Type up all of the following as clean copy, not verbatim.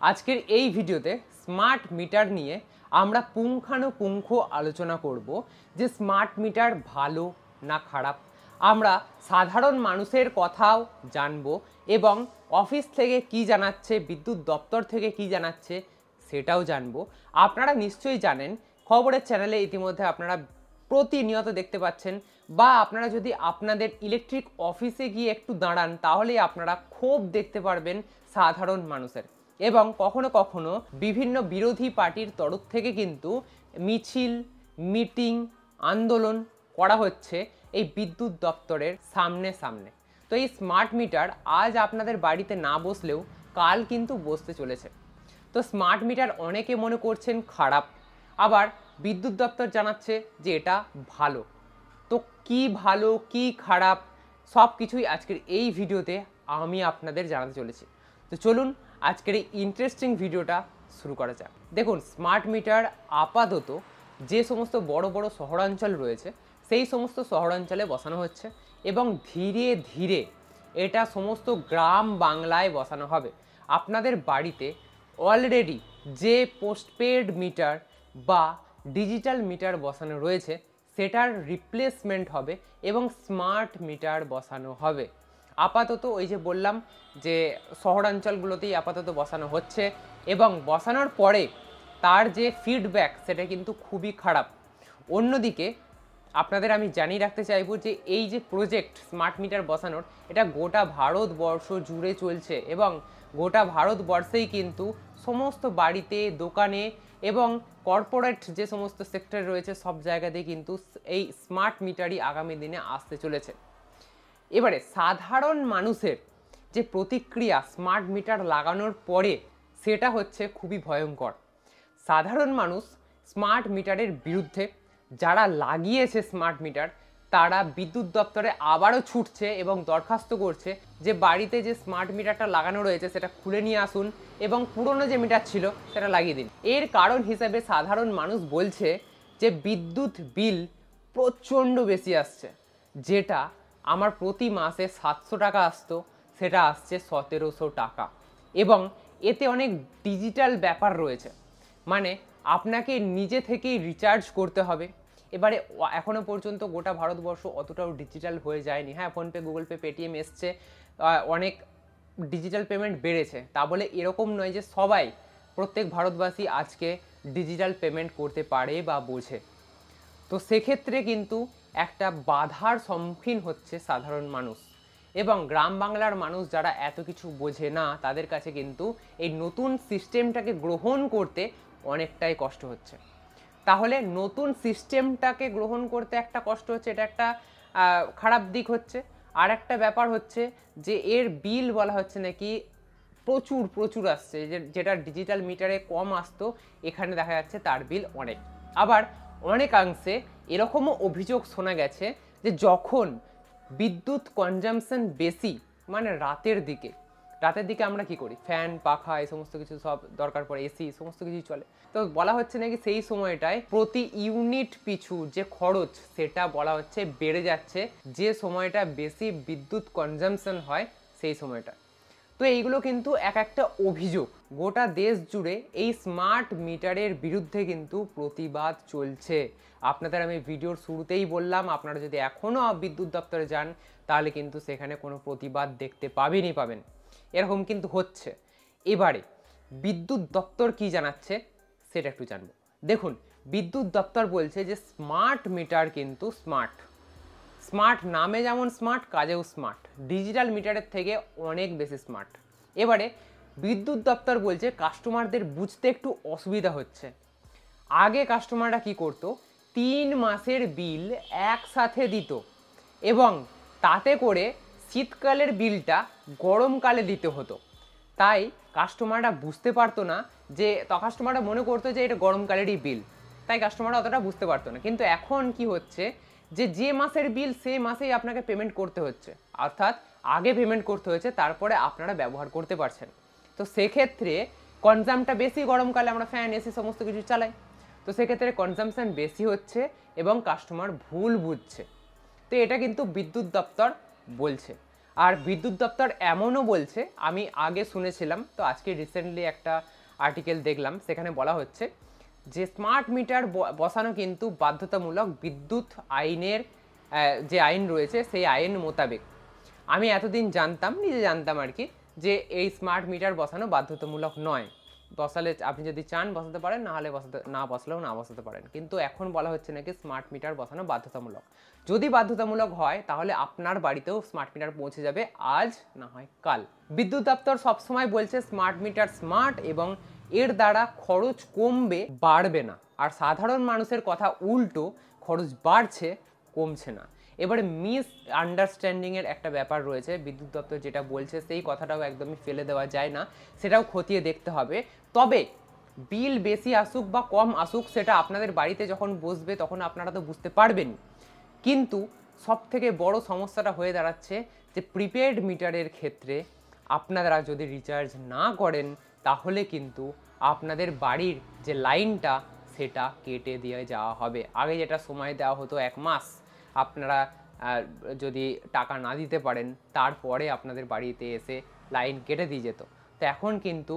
আজকের এই ভিডিওতে স্মার্ট মিটার নিয়ে আমরা পুঙ্খানুপুঙ্খ আলোচনা করব যে স্মার্ট মিটার ভালো না খারাপ। আমরা সাধারণ মানুষের কথাও জানবো এবং অফিস থেকে কি জানাচ্ছে, বিদ্যুৎ দপ্তর থেকে কি জানাচ্ছে সেটাও জানবো। আপনারা নিশ্চয়ই জানেন, খবরের চ্যানেলে ইতিমধ্যে আপনারা প্রতিনিয়ত দেখতে পাচ্ছেন, বা আপনারা যদি আপনাদের ইলেকট্রিক অফিসে গিয়ে একটু দাঁড়ান তাহলেই আপনারা ক্ষোভ দেখতে পারবেন সাধারণ মানুষের। এবং কখনো কখনো বিভিন্ন বিরোধী পার্টির তরফ থেকে কিন্তু মিছিল, মিটিং, আন্দোলন করা হচ্ছে এই বিদ্যুৎ দপ্তরের সামনে সামনে। তো এই স্মার্ট মিটার আজ আপনাদের বাড়িতে না বসলেও কাল কিন্তু বসতে চলেছে। তো স্মার্ট মিটার অনেকে মনে করছেন খারাপ, আবার বিদ্যুৎ দপ্তর জানাচ্ছে যে এটা ভালো। তো কি ভালো কি খারাপ সব কিছুই আজকের এই ভিডিওতে আমি আপনাদের জানাতে চলেছি। তো চলুন আজকের এই ইন্টারেস্টিং ভিডিওটা শুরু করা যাক। দেখুন, স্মার্ট মিটার আপাতত যে সমস্ত বড় বড় শহরাঞ্চল রয়েছে সেই সমস্ত শহরাঞ্চলে বসানো হচ্ছে এবং ধীরে ধীরে এটা সমস্ত গ্রাম বাংলায় বসানো হবে। আপনাদের বাড়িতে অলরেডি যে পোস্টপেড মিটার বা ডিজিটাল মিটার বসানো রয়েছে সেটার রিপ্লেসমেন্ট হবে এবং স্মার্ট মিটার বসানো হবে। আপাতত ওই যে বললাম যে শহরাঞ্চলগুলোতেই আপাতত বসানো হচ্ছে এবং বসানোর পরে তার যে ফিডব্যাক সেটা কিন্তু খুবই খারাপ। অন্যদিকে আপনাদের আমি জানিয়ে রাখতে চাইবো যে এই যে প্রজেক্ট স্মার্ট মিটার বসানোর, এটা গোটা ভারতবর্ষ জুড়ে চলছে এবং গোটা ভারতবর্ষেই কিন্তু সমস্ত বাড়িতে, দোকানে এবং কর্পোরেট যে সমস্ত সেক্টর রয়েছে সব জায়গাতেই কিন্তু এই স্মার্ট মিটারই আগামী দিনে আসতে চলেছে। এবারে সাধারণ মানুষের যে প্রতিক্রিয়া স্মার্ট মিটার লাগানোর পরে সেটা হচ্ছে খুবই ভয়ঙ্কর। সাধারণ মানুষ স্মার্ট মিটারের বিরুদ্ধে, যারা লাগিয়েছে স্মার্ট মিটার তারা বিদ্যুৎ দপ্তরে আবারও ছুটছে এবং দরখাস্ত করছে যে বাড়িতে যে স্মার্ট মিটারটা লাগানো রয়েছে সেটা খুলে নিয়ে আসুন এবং পুরনো যে মিটার ছিল সেটা লাগিয়ে দিন। এর কারণ হিসেবে সাধারণ মানুষ বলছে যে বিদ্যুৎ বিল প্রচণ্ড বেশি আসছে, যেটা আমার প্রতি মাসে 700 টাকা আসতো সেটা আসছে 1700 টাকা। এবং এতে অনেক ডিজিটাল ব্যাপার রয়েছে, মানে আপনাকে নিজে থেকেই রিচার্জ করতে হবে। এবারে এখনও পর্যন্ত গোটা ভারতবর্ষ অতটাও ডিজিটাল হয়ে যায়নি। হ্যাঁ, ফোনপে, গুগল পে, পেটিএম এসছে, অনেক ডিজিটাল পেমেন্ট বেড়েছে, তা বলে এরকম নয় যে সবাই, প্রত্যেক ভারতবাসী আজকে ডিজিটাল পেমেন্ট করতে পারে বা বোঝে। তো সেক্ষেত্রে কিন্তু একটা বাধার সম্মুখীন হচ্ছে সাধারণ মানুষ এবং গ্রাম বাংলার মানুষ যারা এত কিছু বোঝে না তাদের কাছে কিন্তু এই নতুন সিস্টেমটাকে গ্রহণ করতে অনেকটাই কষ্ট হচ্ছে। তাহলে নতুন সিস্টেমটাকে গ্রহণ করতে একটা কষ্ট হচ্ছে, এটা একটা খারাপ দিক হচ্ছে। আর একটা ব্যাপার হচ্ছে যে এর বিল বলা হচ্ছে নাকি প্রচুর প্রচুর আসছে, যেটা ডিজিটাল মিটারে কম আসতো এখানে দেখা যাচ্ছে তার বিল অনেক। আবার অনেকাংশে এরকমও অভিযোগ শোনা গেছে যে যখন বিদ্যুৎ কনজামশন বেশি, মানে রাতের দিকে আমরা কি করি, ফ্যান, পাখা এই সমস্ত কিছু সব দরকার পড়ে, এসি সমস্ত কিছু চলে। তো বলা হচ্ছে নাকি সেই সময়টায় প্রতি ইউনিট পিছু যে খরচ সেটা বলা হচ্ছে বেড়ে যাচ্ছে, যে সময়টা বেশি বিদ্যুৎ কনজামশন হয় সেই সময়টা। তো এইগুলো কিন্তু এক একটা অভিযোগ। গোটা দেশ জুড়ে এই স্মার্ট মিটারের বিরুদ্ধে কিন্তু প্রতিবাদ চলছে। আপনাদের আমি ভিডিওর শুরুতেই বললাম, আপনারা যদি এখনও বিদ্যুৎ দপ্তরে যান তাহলে কিন্তু সেখানে কোনো প্রতিবাদ দেখতে পাবেন। এরকম কিন্তু হচ্ছে। এবারে বিদ্যুৎ দপ্তর কি জানাচ্ছে সেটা একটু জানবো। দেখুন, বিদ্যুৎ দপ্তর বলছে যে স্মার্ট মিটার কিন্তু স্মার্ট নামে যেমন স্মার্ট, কাজেও স্মার্ট, ডিজিটাল মিটারের থেকে অনেক বেশি স্মার্ট। এবারে বিদ্যুৎ দপ্তর বলছে কাস্টমারদের বুঝতে একটু অসুবিধা হচ্ছে। আগে কাস্টমাররা কি করতো, 3 মাসের বিল একসাথে দিত এবং তাতে করে শীতকালের বিলটা গরমকালে দিতে হতো। তাই কাস্টমাররা বুঝতে পারতো না, যে কাস্টমাররা মনে করতো যে এটা গরমকালেরই বিল, তাই কাস্টমাররা অতটা বুঝতে পারতো না। কিন্তু এখন কি হচ্ছে, যে মাসের বিল সেই মাসেই আপনাকে পেমেন্ট করতে হচ্ছে, অর্থাৎ আগে পেমেন্ট করতে হচ্ছে, তারপরে আপনারা ব্যবহার করতে পারছেন। তো সেক্ষেত্রে কনজামটা বেশি, গরমকালে আমরা ফ্যান, এসি সমস্ত কিছু চালাই, তো সেক্ষেত্রে কনজামশন বেশি হচ্ছে এবং কাস্টমার ভুল বুঝছে। তো এটা কিন্তু বিদ্যুৎ দপ্তর বলছে। আর বিদ্যুৎ দপ্তর এমনও বলছে, আমি আগে শুনেছিলাম, তো আজকে রিসেন্টলি একটা আর্টিকেল দেখলাম, সেখানে বলা হচ্ছে যে স্মার্ট মিটার বসানো কিন্তু বাধ্যতামূলক বিদ্যুৎ আইনের যে আইন রয়েছে সেই আইন মোতাবেক। আমি এতদিন জানতাম, নিজে জানতাম আর কি, যে এই স্মার্ট মিটার বসানো বাধ্যতামূলক নয়, বসালে আপনি যদি চান বসাতে পারেন, না হলে না বসালেও না বসাতে পারেন। কিন্তু এখন বলা হচ্ছে নাকি স্মার্ট মিটার বসানো বাধ্যতামূলক। যদি বাধ্যতামূলক হয় তাহলে আপনার বাড়িতেও স্মার্ট মিটার পৌঁছে যাবে আজ না হয় কাল। বিদ্যুৎ দপ্তর সবসময় বলছে স্মার্ট মিটার স্মার্ট এবং এর দ্বারা খরচ কমবে, বাড়বে না। আর সাধারণ মানুষের কথা উল্টো, খরচ বাড়ছে, কমছে না। এবারে মিস আন্ডারস্ট্যান্ডিংয়ের একটা ব্যাপার রয়েছে, বিদ্যুৎ দপ্তর যেটা বলছে সেই কথাটাও একদমই ফেলে দেওয়া যায় না, সেটাও খতিয়ে দেখতে হবে। তবে বিল বেশি আসুক বা কম আসুক, সেটা আপনাদের বাড়িতে যখন বসবে তখন আপনারা তো বুঝতে পারবেন। কিন্তু সবথেকে বড় সমস্যাটা হয়ে দাঁড়াচ্ছে যে প্রিপেড মিটারের ক্ষেত্রে আপনারা যদি রিচার্জ না করেন তাহলে কিন্তু আপনাদের বাড়ির যে লাইনটা সেটা কেটে দিয়ে যাওয়া হবে। আগে যেটা সময় দেওয়া হতো 1 মাস, আপনারা যদি টাকা না দিতে পারেন তারপরে আপনাদের বাড়িতে এসে লাইন কেটে দিয়ে যেত। তো এখন কিন্তু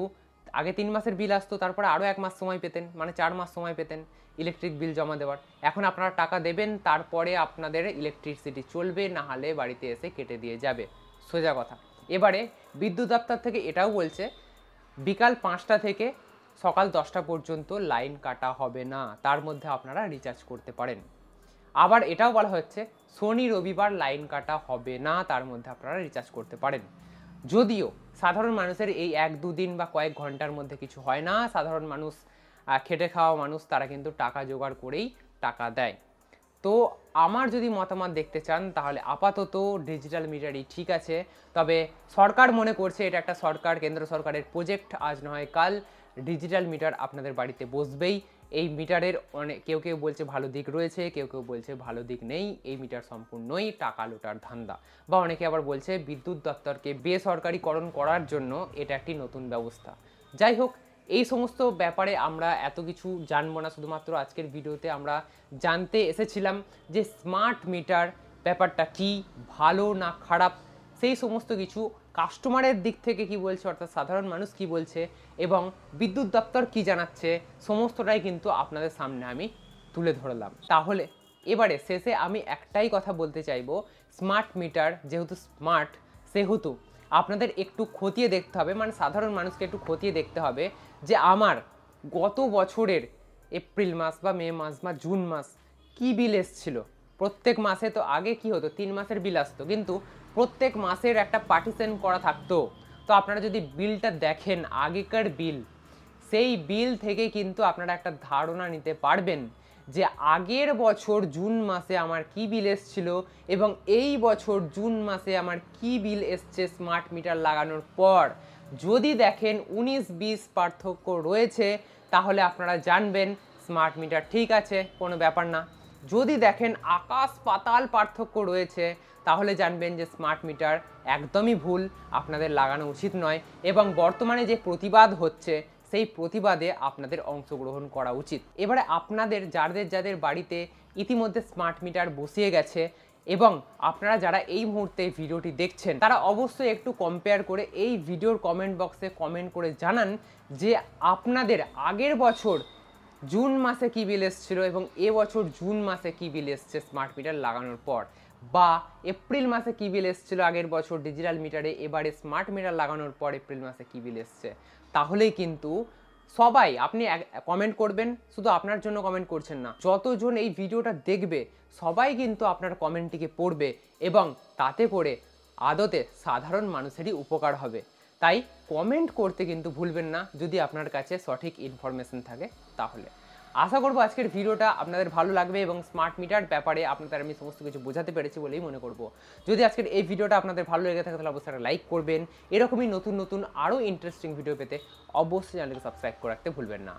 আগে 3 মাসের বিল আসতো, তারপরে আরও 1 মাস সময় পেতেন, মানে 4 মাস সময় পেতেন ইলেকট্রিক বিল জমা দেওয়ার। এখন আপনারা টাকা দেবেন, তারপরে আপনাদের ইলেকট্রিসিটি চলবে, না হলে বাড়িতে এসে কেটে দিয়ে যাবে, সোজা কথা। এবারে বিদ্যুৎ দপ্তর থেকে এটাও বলছে বিকাল 5টা থেকে সকাল 10টা পর্যন্ত লাইন কাটা হবে না, তার মধ্যে আপনারা রিচার্জ করতে পারেন। আবার এটাও বলা হচ্ছে শনি রবিবার লাইন কাটা হবে না, তার মধ্যে আপনারা রিচার্জ করতে পারেন। যদিও সাধারণ মানুষের এই 1-2 দিন বা কয়েক ঘন্টার মধ্যে কিছু হয় না, সাধারণ মানুষ, খেটে খাওয়া মানুষ, তারা কিন্তু টাকা জোগাড় করেই টাকা দেয়। তো আমার যদি মতামত দেখতে চান তাহলে আপাতত ডিজিটাল মিটারই ঠিক আছে। তবে সরকার মনে করছে এটা একটা কেন্দ্র সরকারের প্রজেক্ট, আজ নয় কাল ডিজিটাল মিটার আপনাদের বাড়িতে বসবেই। এই মিটারের কেউ কেউ বলছে ভালো দিক রয়েছে, কেউ কেউ বলছে ভালো দিক নেই, এই মিটার সম্পূর্ণই টাকা লোটার ধান্দা। বা অনেকে আবার বলছে বিদ্যুৎ দপ্তরকে বেসরকারিকরণ করার জন্য এটা একটি নতুন ব্যবস্থা। যাই হোক, এই সমস্ত ব্যাপারে আমরা এত কিছু জানবো না, শুধুমাত্র আজকের ভিডিওতে আমরা জানতে এসেছিলাম যে স্মার্ট মিটার ব্যাপারটা কি, ভালো না খারাপ, সেই সমস্ত কিছু কাস্টমারের দিক থেকে কি বলছে, অর্থাৎ সাধারণ মানুষ কি বলছে এবং বিদ্যুৎ দপ্তর কি জানাচ্ছে, সমস্তটাই কিন্তু আপনাদের সামনে আমি তুলে ধরলাম। তাহলে এবারে শেষে আমি একটাই কথা বলতে চাইবো, স্মার্ট মিটার যেহেতু স্মার্ট, সেহেতু আপনাদের একটু খতিয়ে দেখতে হবে, মানে সাধারণ মানুষকে একটু খতিয়ে দেখতে হবে যে আমার গত বছরের এপ্রিল মাস বা মে মাস বা জুন মাস কি বিল এসছিল। প্রত্যেক মাসে তো আগে কি হতো, 3 মাসের বিল আসতো, কিন্তু প্রত্যেক মাসের একটা পার্টিশন করা থাকতো। তো আপনারা যদি বিলটা দেখেন আগেকার বিল, সেই বিল থেকে কিন্তু আপনারা একটা ধারণা নিতে পারবেন যে আগের বছর জুন মাসে আমার কি বিল এসছিল এবং এই বছর জুন মাসে আমার কি বিল এসছে স্মার্ট মিটার লাগানোর পর। যদি দেখেন 19-20 পার্থক্য রয়েছে তাহলে আপনারা জানবেন স্মার্ট মিটার ঠিক আছে, কোনো ব্যাপার না। যদি দেখেন আকাশ পাতাল পার্থক্য রয়েছে তাহলে জানবেন যে স্মার্ট মিটার একদমই ভুল, আপনাদের লাগানো উচিত নয়। এবং বর্তমানে যে প্রতিবাদ হচ্ছে সেই প্রতিবাদে আপনাদের অংশগ্রহণ করা উচিত। এবারে আপনাদের যাদের বাড়িতে ইতিমধ্যে স্মার্ট মিটার বসিয়ে গেছে এবং আপনারা যারা এই মুহূর্তে ভিডিওটি দেখছেন তারা অবশ্যই একটু কম্পেয়ার করে এই ভিডিওর কমেন্ট বক্সে কমেন্ট করে জানান যে আপনাদের আগের বছর জুন মাসে কি বিল এসেছিল এবং এবছর জুন মাসে কি বিল এসছে স্মার্ট মিটার লাগানোর পর, বা এপ্রিল মাসে কি বিল এসেছিল আগের বছর ডিজিটাল মিটারে, এবারে স্মার্ট মিটার লাগানোর পর এপ্রিল মাসে কি বিল এসছে। তাহলেই কিন্তু সবাই, আপনি কমেন্ট করবেন, শুধু আপনার জন্য কমেন্ট করছেন না, যতজন এই ভিডিওটা দেখবে সবাই কিন্তু আপনার কমেন্টটিকে পড়বে এবং তাতে করে আদতে সাধারণ মানুষেরই উপকার হবে। তাই কমেন্ট করতে কিন্তু ভুলবেন না যদি আপনার কাছে সঠিক ইনফরমেশন থাকে। তাহলে আশা করবো আজকের ভিডিওটা আপনাদের ভালো লাগবে এবং স্মার্ট মিটার ব্যাপারে আপনাদের আমি সমস্ত কিছু বোঝাতে পেরেছি বলেই মনে করব। যদি আজকের এই ভিডিওটা আপনাদের ভালো লেগে থাকে তাহলে অবশ্যই একটা লাইক করবেন। এরকমই নতুন নতুন আরও ইন্টারেস্টিং ভিডিও পেতে অবশ্যই চ্যানেলকে সাবস্ক্রাইব করে রাখতে ভুলবেন না।